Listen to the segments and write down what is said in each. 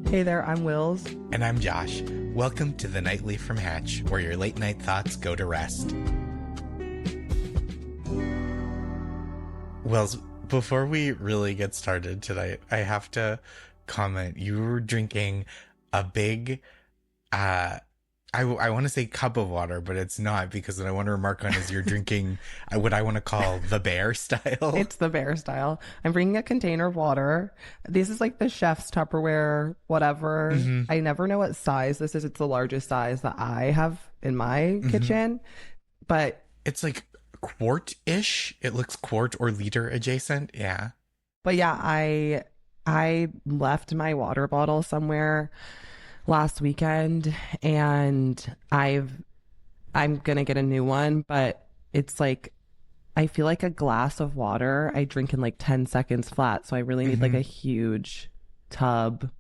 Hey there, I'm Wils. And I'm Josh. Welcome to the Nightly from Hatch, where your late night thoughts go to rest. Wils, before we really get started tonight, I have to comment. You were drinking a big, I want to say cup of water, but it's not, because what I want to remark on is you're drinking what I want to call the bear style. It's the bear style. I'm bringing a container of water. This is like the chef's Tupperware, whatever. Mm-hmm. I never know what size this is. It's the largest size that I have in my kitchen. But it's like quart-ish. It looks quart or liter adjacent. Yeah. But yeah, I left my water bottle somewhere last weekend, and I'm gonna get a new one, but it's like, I feel like a glass of water I drink in like 10 seconds flat, so I really need like a huge tub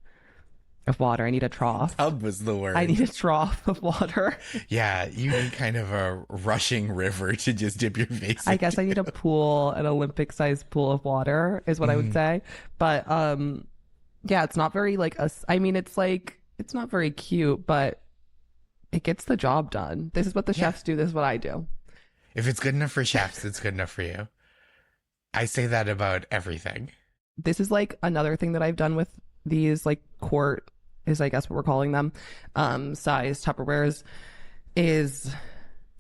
of water. I need a trough. Tub was the word. I need a trough of water. Yeah, you need kind of a rushing river to just dip your face I into. guess I need a pool, an Olympic-sized pool of water is what I would say. But yeah, it's not very like it's not very cute, but it gets the job done. This is what the chefs do. This is what I do. If it's good enough for chefs, it's good enough for you. I say that about everything. This is like another thing that I've done with these like quart is, I guess what we're calling them, size Tupperwares, is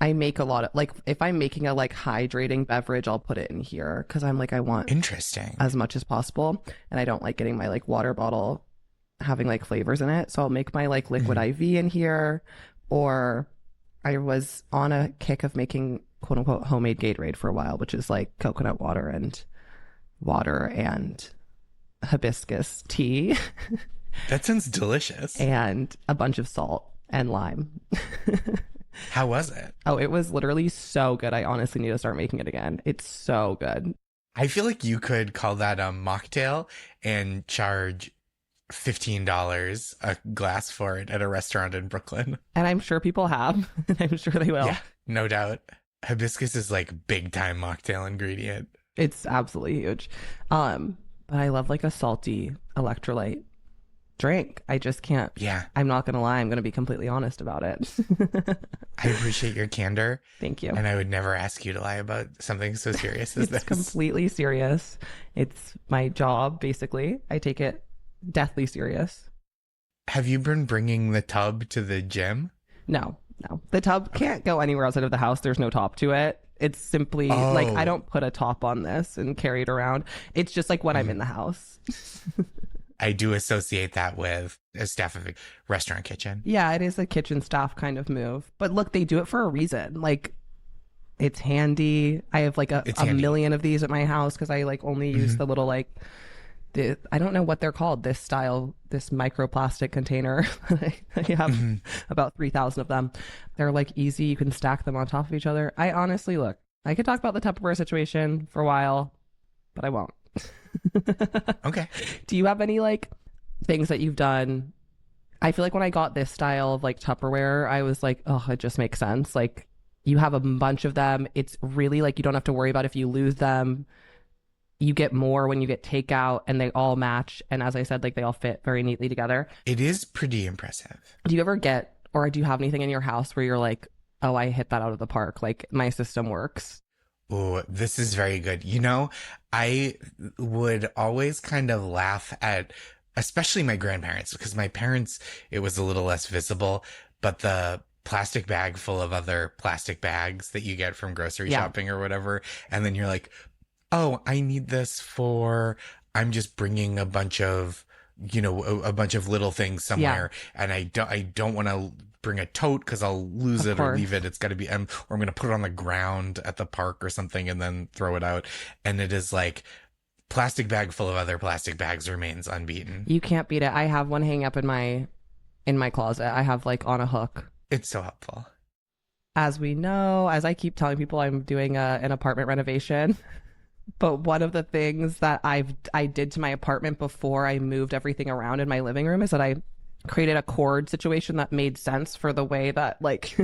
I make a lot of, like, if I'm making a like hydrating beverage, I'll put it in here because I'm like, I want Interesting. as much as possible, and I don't like getting my like water bottle having like flavors in it. So I'll make my like liquid IV in here, or I was on a kick of making quote unquote homemade Gatorade for a while, which is like coconut water and hibiscus tea. That sounds delicious. And a bunch of salt and lime. How was it? Oh, it was literally so good. I honestly need to start making it again. It's so good. I feel like you could call that a mocktail and charge $15 a glass for it at a restaurant in Brooklyn. And I'm sure people have, and I'm sure they will. Yeah, no doubt. Hibiscus is like big time mocktail ingredient. It's absolutely huge. But I love like a salty electrolyte drink. I just can't. Yeah. I'm not gonna lie, I'm gonna be completely honest about it. I appreciate your candor. Thank you. And I would never ask you to lie about something so serious as this. It's completely serious. It's my job, basically. I take it deathly serious. Have you been bringing the tub to the gym? No. The tub can't go anywhere outside of the house. There's no top to it. It's simply like, I don't put a top on this and carry it around. It's just like when I'm in the house. I do associate that with a staff of a restaurant kitchen. Yeah, it is a kitchen staff kind of move. But look, they do it for a reason. Like, it's handy. I have like a million of these at my house because I like only use the little like, I don't know what they're called, this microplastic container. I have about 3,000 of them. They're like easy. You can stack them on top of each other. I honestly, look, I could talk about the Tupperware situation for a while, but I won't. Okay. Do you have any like things that you've done? I feel like when I got this style of like Tupperware, I was like, oh, it just makes sense. Like, you have a bunch of them. It's really like, you don't have to worry about if you lose them. You get more when you get takeout, and they all match. And as I said, like, they all fit very neatly together. It is pretty impressive. Do you ever get, or do you have anything in your house where you're like, oh, I hit that out of the park? Like, my system works. Oh, this is very good. You know, I would always kind of laugh at, especially my grandparents, because my parents, it was a little less visible, but the plastic bag full of other plastic bags that you get from grocery shopping or whatever. And then you're like, oh, I need this for, I'm just bringing a bunch of, a bunch of little things somewhere. Yeah. And I don't want to bring a tote because I'll lose it or leave it. It's got to be, or I'm going to put it on the ground at the park or something and then throw it out. And it is like, plastic bag full of other plastic bags remains unbeaten. You can't beat it. I have one hanging up in my closet. I have like on a hook. It's so helpful. As we know, as I keep telling people, I'm doing an apartment renovation. But one of the things that I did to my apartment before I moved everything around in my living room is that I created a cord situation that made sense for the way that like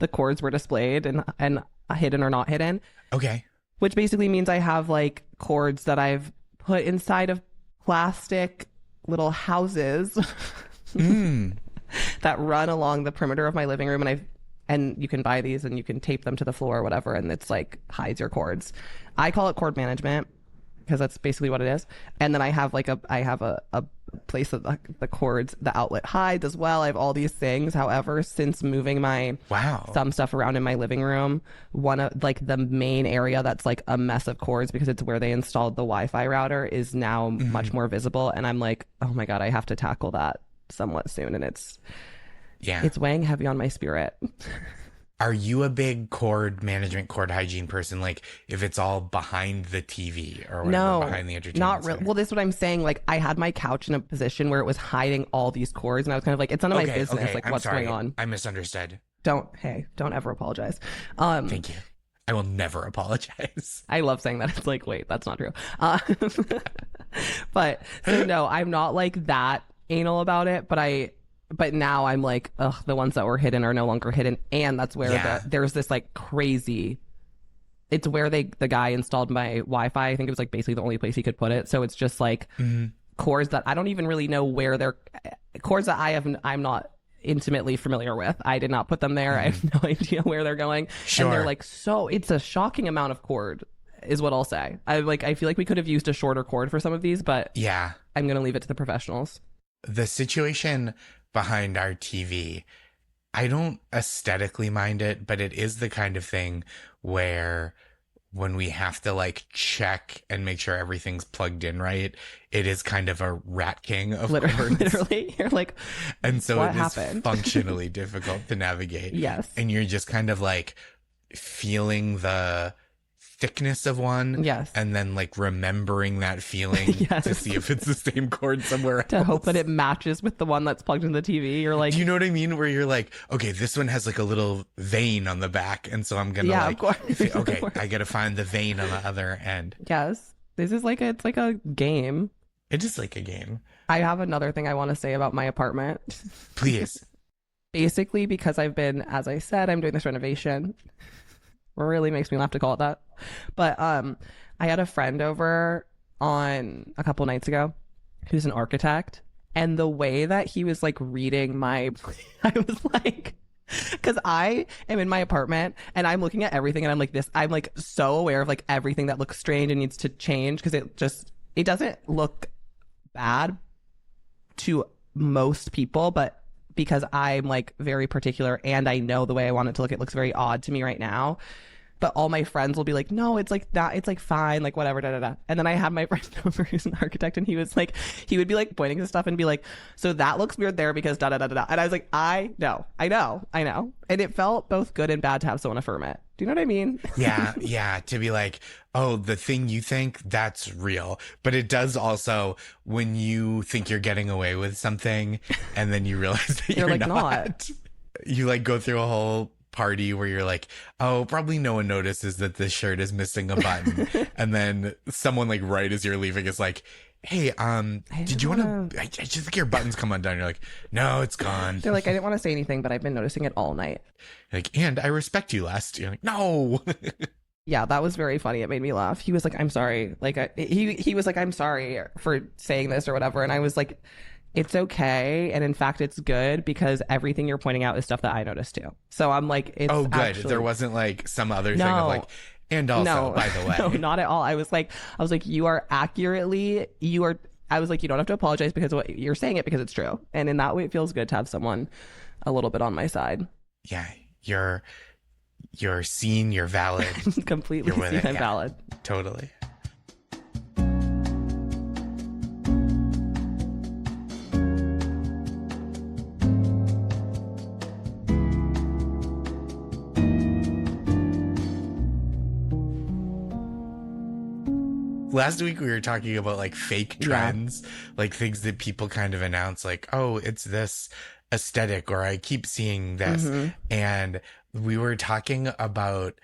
the cords were displayed and hidden or not hidden. Okay. Which basically means I have like cords that I've put inside of plastic little houses that run along the perimeter of my living room, and you can buy these and you can tape them to the floor or whatever, and it's like hides your cords. I call it cord management because that's basically what it is. And then I have a place that the cords, the outlet hides as well. I have all these things. However, since moving some stuff around in my living room, one of like the main area that's like a mess of cords because it's where they installed the Wi-Fi router is now much more visible. And I'm like, oh my God, I have to tackle that somewhat soon. And it's weighing heavy on my spirit. Are you a big cord management, cord hygiene person? Like if it's all behind the TV or whatever, behind the entertainment not really. center? Well, this is what I'm saying. Like I had my couch in a position where it was hiding all these cords, and I was kind of like, it's none of my business. Like what's going on? I misunderstood. Don't ever apologize. Thank you. I will never apologize. I love saying that. It's like, wait, that's not true. But so no, I'm not like that anal about it, but now I'm like, ugh, the ones that were hidden are no longer hidden. And that's where there's this like crazy, it's where the guy installed my Wi-Fi. I think it was like basically the only place he could put it. So it's just like cords that I don't even really know where cords that I'm not intimately familiar with. I did not put them there. I have no idea where they're going. Sure. And they're like, it's a shocking amount of cord is what I'll say. I feel like we could have used a shorter cord for some of these, but yeah, I'm going to leave it to the professionals. The situation behind our TV, I don't aesthetically mind it, but it is the kind of thing where when we have to like check and make sure everything's plugged in right, it is kind of a rat king of cords. Literally, you're like, and so what it is happened? Functionally difficult to navigate. Yes. And you're just kind of like feeling the thickness of one, yes, and then like remembering that feeling to see if it's the same cord somewhere else. To hope that it matches with the one that's plugged into the TV. You're like, do you know what I mean? Where you're like, okay, this one has like a little vein on the back, and so I'm gonna of course. Okay, I gotta find the vein on the other end. Yes, this is like it's like a game. It is like a game. I have another thing I want to say about my apartment. Please. Basically, because as I said, I'm doing this renovation. It really makes me laugh to call it that. But I had a friend over on a couple nights ago who's an architect, and the way that he was like reading I was like, because I am in my apartment and I'm looking at everything and I'm like so aware of like everything that looks strange and needs to change because it doesn't look bad to most people, but because I'm like very particular and I know the way I want it to look, it looks very odd to me right now. But all my friends will be like, no, it's like that. It's like fine, like whatever, da da da. And then I had my friend over who's an architect, and he would be like pointing to stuff and be like, so that looks weird there because da da da da da. And I was like, I know. And it felt both good and bad to have someone affirm it. Do you know what I mean? Yeah. To be like, oh, the thing you think, that's real. But it does also, when you think you're getting away with something and then you realize that you're like, not. You like go through a whole party where you're like, oh, probably no one notices that this shirt is missing a button. And then someone like right as you're leaving is like, hey, did you want to, I just think your buttons come undone. You're like, no, it's gone. They're like, I didn't want to say anything, but I've been noticing it all night. Like, and I respect you last. You're like, no. Yeah, that was very funny. It made me laugh. He was like, I'm sorry. Like, he was like, I'm sorry for saying this or whatever. And I was like, it's okay. And in fact, it's good because everything you're pointing out is stuff that I noticed too. So I'm like, it's oh, good. Actually... There wasn't like some other thing of like, and also, by the way. No, not at all. I was like, I was like, you don't have to apologize because you're saying it because it's true. And in that way, it feels good to have someone a little bit on my side. Yeah. You're seen, you're valid. Completely seen and valid. Totally. Last week we were talking about like fake trends, like things that people kind of announce like, oh, it's this aesthetic, or I keep seeing this. Mm-hmm. And we were talking about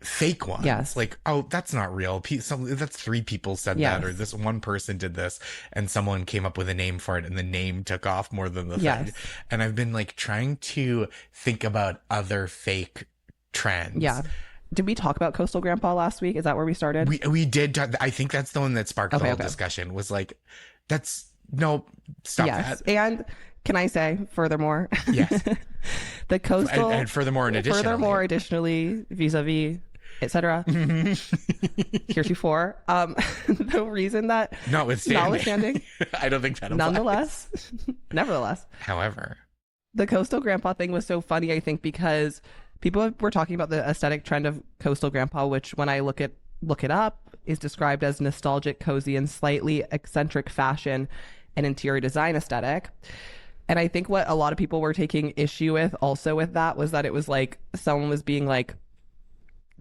fake ones. Yes. Like, oh, that's not real. That's 3 people said that, or this one person did this and someone came up with a name for it and the name took off more than the thing. And I've been like trying to think about other fake trends. Yeah. Did we talk about Coastal Grandpa last week? Is that where we started? We did. I think that's the one that sparked the whole discussion was like, that's No, stop Yes. that. And can I say, furthermore, Yes. the coastal And furthermore and additionally, vis-a-vis, etc. Heretofore, the reason that notwithstanding, I don't think that applies. Nevertheless, however, the coastal grandpa thing was so funny, I think, because people were talking about the aesthetic trend of coastal grandpa, which when I look it up is described as nostalgic, cozy, and slightly eccentric fashion and interior design aesthetic. And I think what a lot of people were taking issue with also with that was that it was like someone was being like,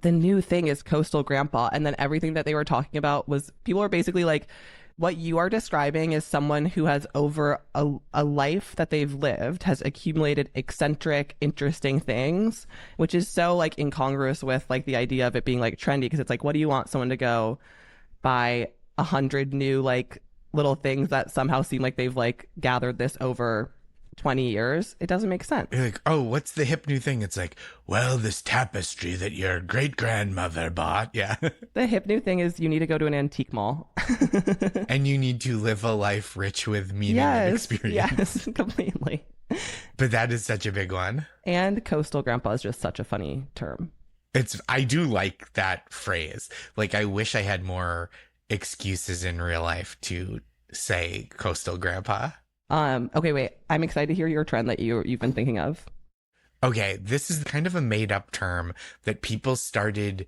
the new thing is coastal grandpa. And then everything that they were talking about was people were basically like, what you are describing is someone who has over a life that they've lived has accumulated eccentric, interesting things, which is so like incongruous with like the idea of it being like trendy. Because it's like, what do you want someone to go buy 100 new like little things that somehow seem like they've like gathered this over 20 years? It doesn't make sense. You're like, oh, what's the hip new thing? It's like, well, this tapestry that your great grandmother bought. Yeah. The hip new thing is you need to go to an antique mall. And you need to live a life rich with meaning and experience. Yes, completely. But that is such a big one. And coastal grandpa is just such a funny term. I do like that phrase. Like, I wish I had more excuses in real life to say coastal grandpa. Okay, wait. I'm excited to hear your trend that you've been thinking of. Okay, this is kind of a made up term that people started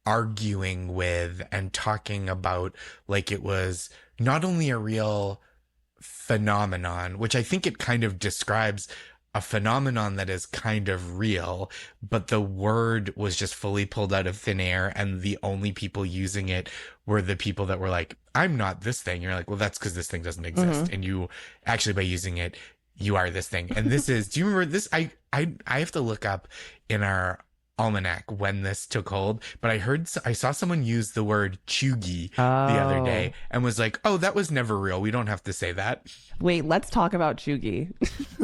arguing with and talking about like it was not only a real phenomenon, which I think it kind of describes a phenomenon that is kind of real, but the word was just fully pulled out of thin air, and the only people using it were the people that were like, I'm not this thing. You're like, well, that's because this thing doesn't exist. Mm-hmm. And you actually, by using it, you are this thing. And this is, do you remember this? I have to look up in our almanac when this took hold, but I saw someone use the word cheugy the other day and was like, oh, that was never real. We don't have to say that. Wait, let's talk about cheugy.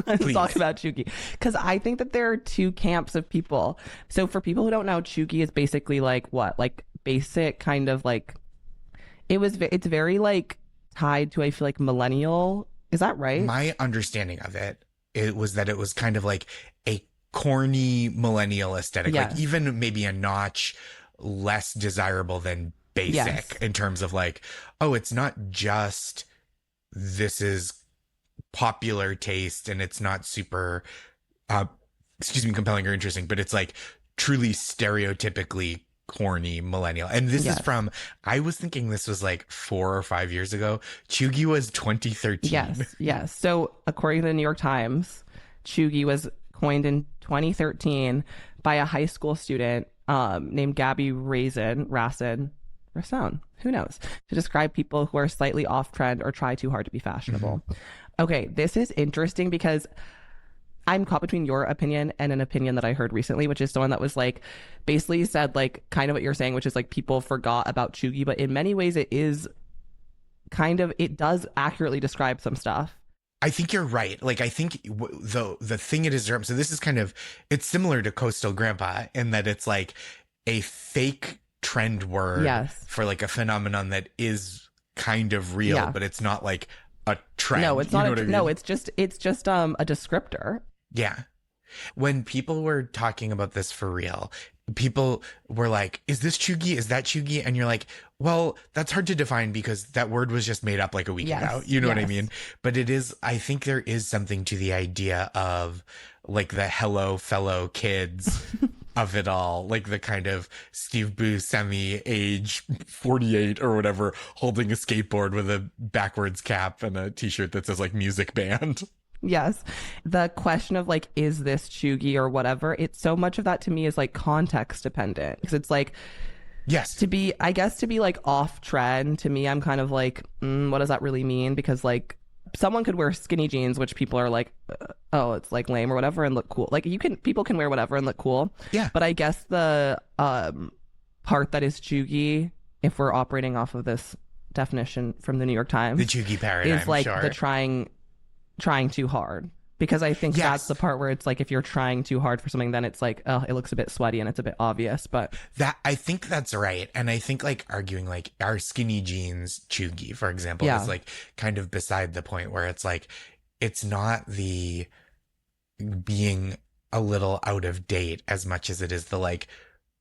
Let's talk about cheugy. Because I think that there are two camps of people. So for people who don't know, cheugy is basically like what? Like basic kind of like, it's very like tied to, I feel like, millennial. Is that right? My understanding of it was that it was kind of like a corny millennial aesthetic, yes. Like even maybe a notch less desirable than basic, yes. In terms of like, oh, it's not just this is popular taste and it's not super compelling or interesting, but it's like truly stereotypically corny millennial. And this yes. is from, I was thinking this was like 4 or 5 years ago. Cheugy was 2013. Yes. So according to the New York Times, cheugy was coined in 2013 by a high school student named Gabby Racine, who knows, to describe people who are slightly off trend or try too hard to be fashionable. Mm-hmm. Okay, this is interesting because I'm caught between your opinion and an opinion that I heard recently, which is someone that was like, basically said like kind of what you're saying, which is like people forgot about cheugy, but in many ways it is kind of, it does accurately describe some stuff. I think you're right. Like, I think the thing it is, so this is kind of, it's similar to coastal grandpa in that it's like a fake trend word yes. for like a phenomenon that is kind of real, yeah. but it's not like a trend. No, it's not. No, it's just a descriptor. Yeah. When people were talking about this for real, people were like, is this cheugy? Is that cheugy? And you're like, well, that's hard to define because that word was just made up like a week yes. ago. You know yes. what I mean? But it is, I think there is something to the idea of like the hello fellow kids of it all, like the kind of Steve Buscemi age 48 or whatever, holding a skateboard with a backwards cap and a t-shirt that says like music band. Yes. The question of like, is this cheugy or whatever, it's so much of that to me is like context dependent. Because it's like, yes, to be like off trend, to me, I'm kind of like, what does that really mean? Because like someone could wear skinny jeans, which people are like, oh, it's like lame or whatever, and look cool. Like people can wear whatever and look cool. Yeah. But I guess the part that is cheugy, if we're operating off of this definition from the New York Times, the cheugy paradigm, is like the trying too hard. Because I think Yes. that's the part where it's like if you're trying too hard for something, then it's like, oh, it looks a bit sweaty and it's a bit obvious. But That I think that's right. And I think like arguing like our skinny jeans cheugy, for example, Yeah. is like kind of beside the point, where it's like it's not the being a little out of date as much as it is the like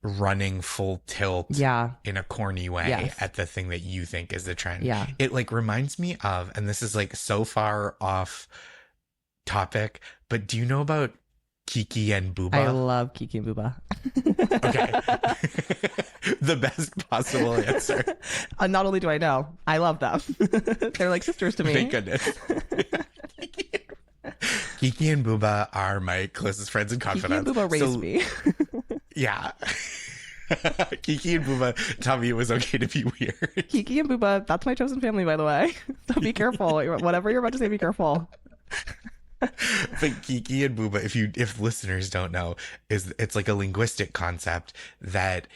running full tilt yeah, in a corny way Yes. at the thing that you think is the trend. Yeah. It like reminds me of, and this is like so far off topic, but do you know about Kiki and Booba? I love Kiki and Booba. Okay. The best possible answer. Not only do I know, I love them. They're like sisters to me. Thank goodness. Kiki and Booba are my closest friends and confidants. Kiki and Booba raised me. Yeah. Kiki and Booba taught me it was okay to be weird. Kiki and Booba, that's my chosen family, by the way. So be careful. Whatever you're about to say, be careful. But Kiki and Booba, if listeners don't know, it's like a linguistic concept that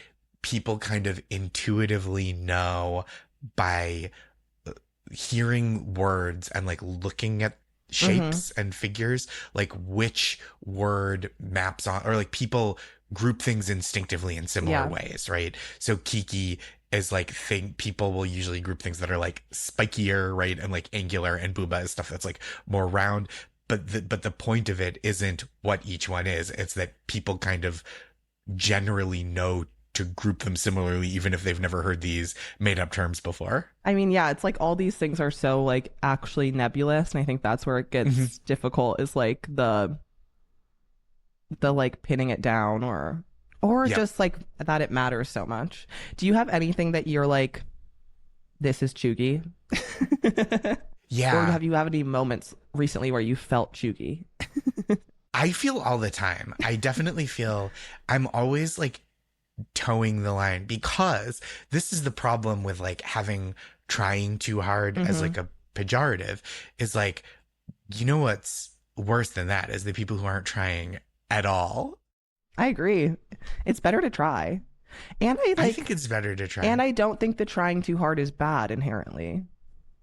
people kind of intuitively know by hearing words and like looking at shapes and figures, like which word maps on, or like people group things instinctively in similar ways, right? So Kiki is like people will usually group things that are like spikier, right, and like angular, and Booba is stuff that's like more round. But the point of it isn't what each one is. It's that people kind of generally know to group them similarly, even if they've never heard these made up terms before. I mean, yeah, it's like all these things are so like actually nebulous, and I think that's where it gets difficult, is like the like pinning it down, or just like that it matters so much. Do you have anything that you're like, this is cheugy? Yeah. Or have you had any moments recently where you felt cheugy? I feel all the time. I definitely feel I'm always like towing the line, because this is the problem with like trying too hard as like a pejorative, is like, you know what's worse than that is the people who aren't trying at all. I agree. It's better to try. And I think it's better to try. And I don't think that trying too hard is bad inherently.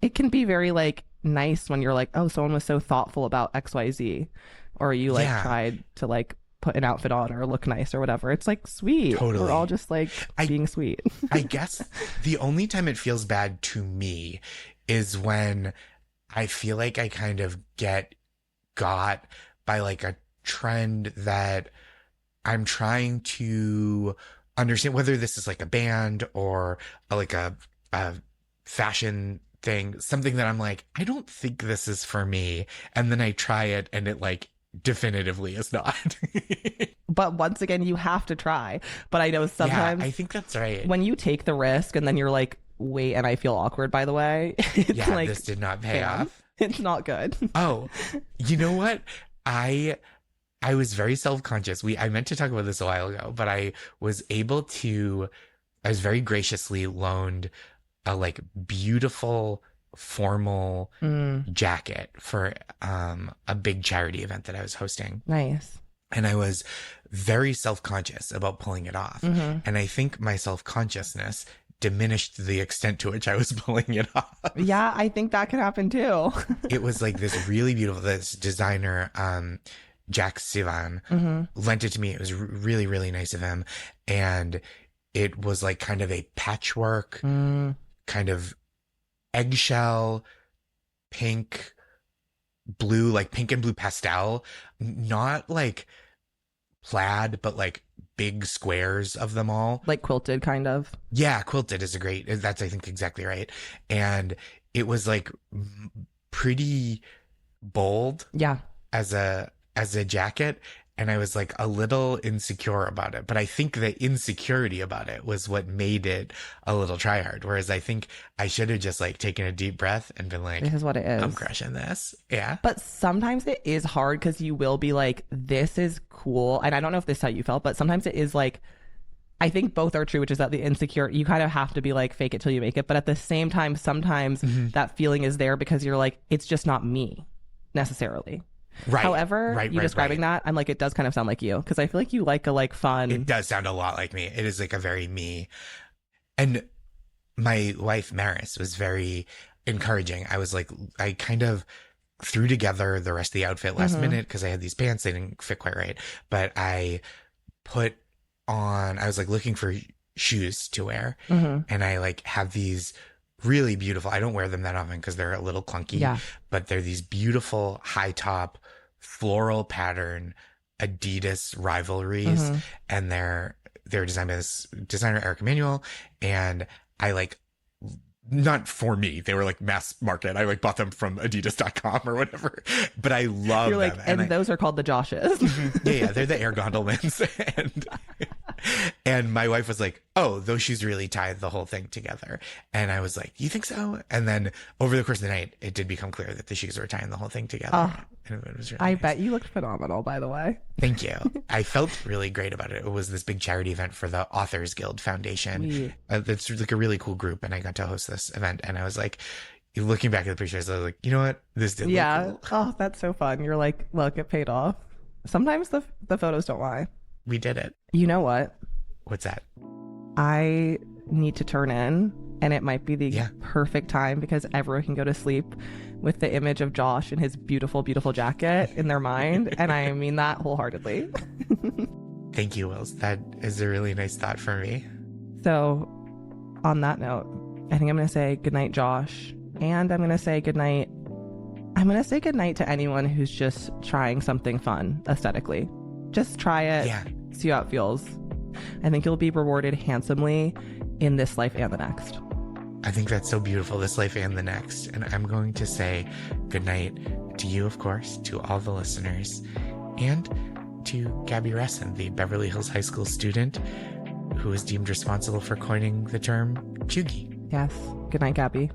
It can be very like nice when you're like, oh, someone was so thoughtful about XYZ, or you like tried to like put an outfit on or look nice or whatever. It's like sweet. Totally. We're all just like being sweet. I guess the only time it feels bad to me is when I feel like I kind of got by like a trend that I'm trying to understand, whether this is like a band or like a fashion thing, something that I'm like, I don't think this is for me. And then I try it and it like definitively is not. But once again, you have to try. But I know sometimes I think that's right. when you take the risk and then you're like, wait, and I feel awkward, by the way. It's like, this did not pay off. It's not good. Oh, you know what? I was very self-conscious. I meant to talk about this a while ago, but I was very graciously loaned a like beautiful formal jacket for a big charity event that I was hosting. Nice. And I was very self-conscious about pulling it off. And I think my self-consciousness diminished the extent to which I was pulling it off. Yeah, I think that could happen too. It was like this really beautiful, this designer, Jack Sivan, lent it to me. It was really, really nice of him. And it was like kind of a patchwork, kind of eggshell, pink, blue, like pink and blue pastel, not like plaid, but like big squares of them all. Like quilted, kind of. Yeah, quilted is that's I think exactly right. And it was like pretty bold. Yeah. As a jacket, and I was like a little insecure about it, but I think the insecurity about it was what made it a little try hard. Whereas I think I should have just like taken a deep breath and been like, this is what it is. I'm crushing this. Yeah. But sometimes it is hard because you will be like, this is cool. And I don't know if this is how you felt, but sometimes it is like, I think both are true, which is that the insecure, you kind of have to be like, fake it till you make it. But at the same time, sometimes that feeling is there because you're like, it's just not me necessarily. Right. However, you describing that, I'm like, it does kind of sound like you, because I feel like you like a like fun. It does sound a lot like me. It is like a very me. And my wife Maris was very encouraging. I was like, I kind of threw together the rest of the outfit last minute because I had these pants. They didn't fit quite right. But I was like looking for shoes to wear. And I like have these really beautiful, I don't wear them that often because they're a little clunky, but they're these beautiful high top floral pattern Adidas rivalries. And they're designed by this designer, Eric Emanuel. And I like, not for me. They were like mass market. I like bought them from adidas.com or whatever, but I love You're them. Like, and those are called the Joshes. Yeah, they're the Air Gondelmans. And my wife was like, oh, those shoes really tied the whole thing together. And I was like, you think so? And then over the course of the night, it did become clear that the shoes were tying the whole thing together. And it was really I nice. bet you looked phenomenal, by the way. Thank you. I felt really great about it. It was this big charity event for the Authors Guild Foundation. It's like a really cool group. And I got to host this event. And I was like, looking back at the pictures, I was like, you know what? This did look cool. Oh, that's so fun. You're like, look, it paid off. Sometimes the photos don't lie. We did it. You know what? What's that? I need to turn in, and it might be the perfect time because everyone can go to sleep with the image of Josh in his beautiful, beautiful jacket in their mind. And I mean that wholeheartedly. Thank you, Wils. That is a really nice thought for me. So on that note, I think I'm going to say goodnight, Josh. And I'm going to say goodnight. I'm going to say goodnight to anyone who's just trying something fun aesthetically. Just try it. Yeah. See how it feels. I think you'll be rewarded handsomely in this life and the next. I think that's so beautiful, this life and the next. And I'm going to say goodnight to you, of course, to all the listeners, and to Gabby Resson, the Beverly Hills High School student who was deemed responsible for coining the term cheugy. Yes. Good night, Gabby.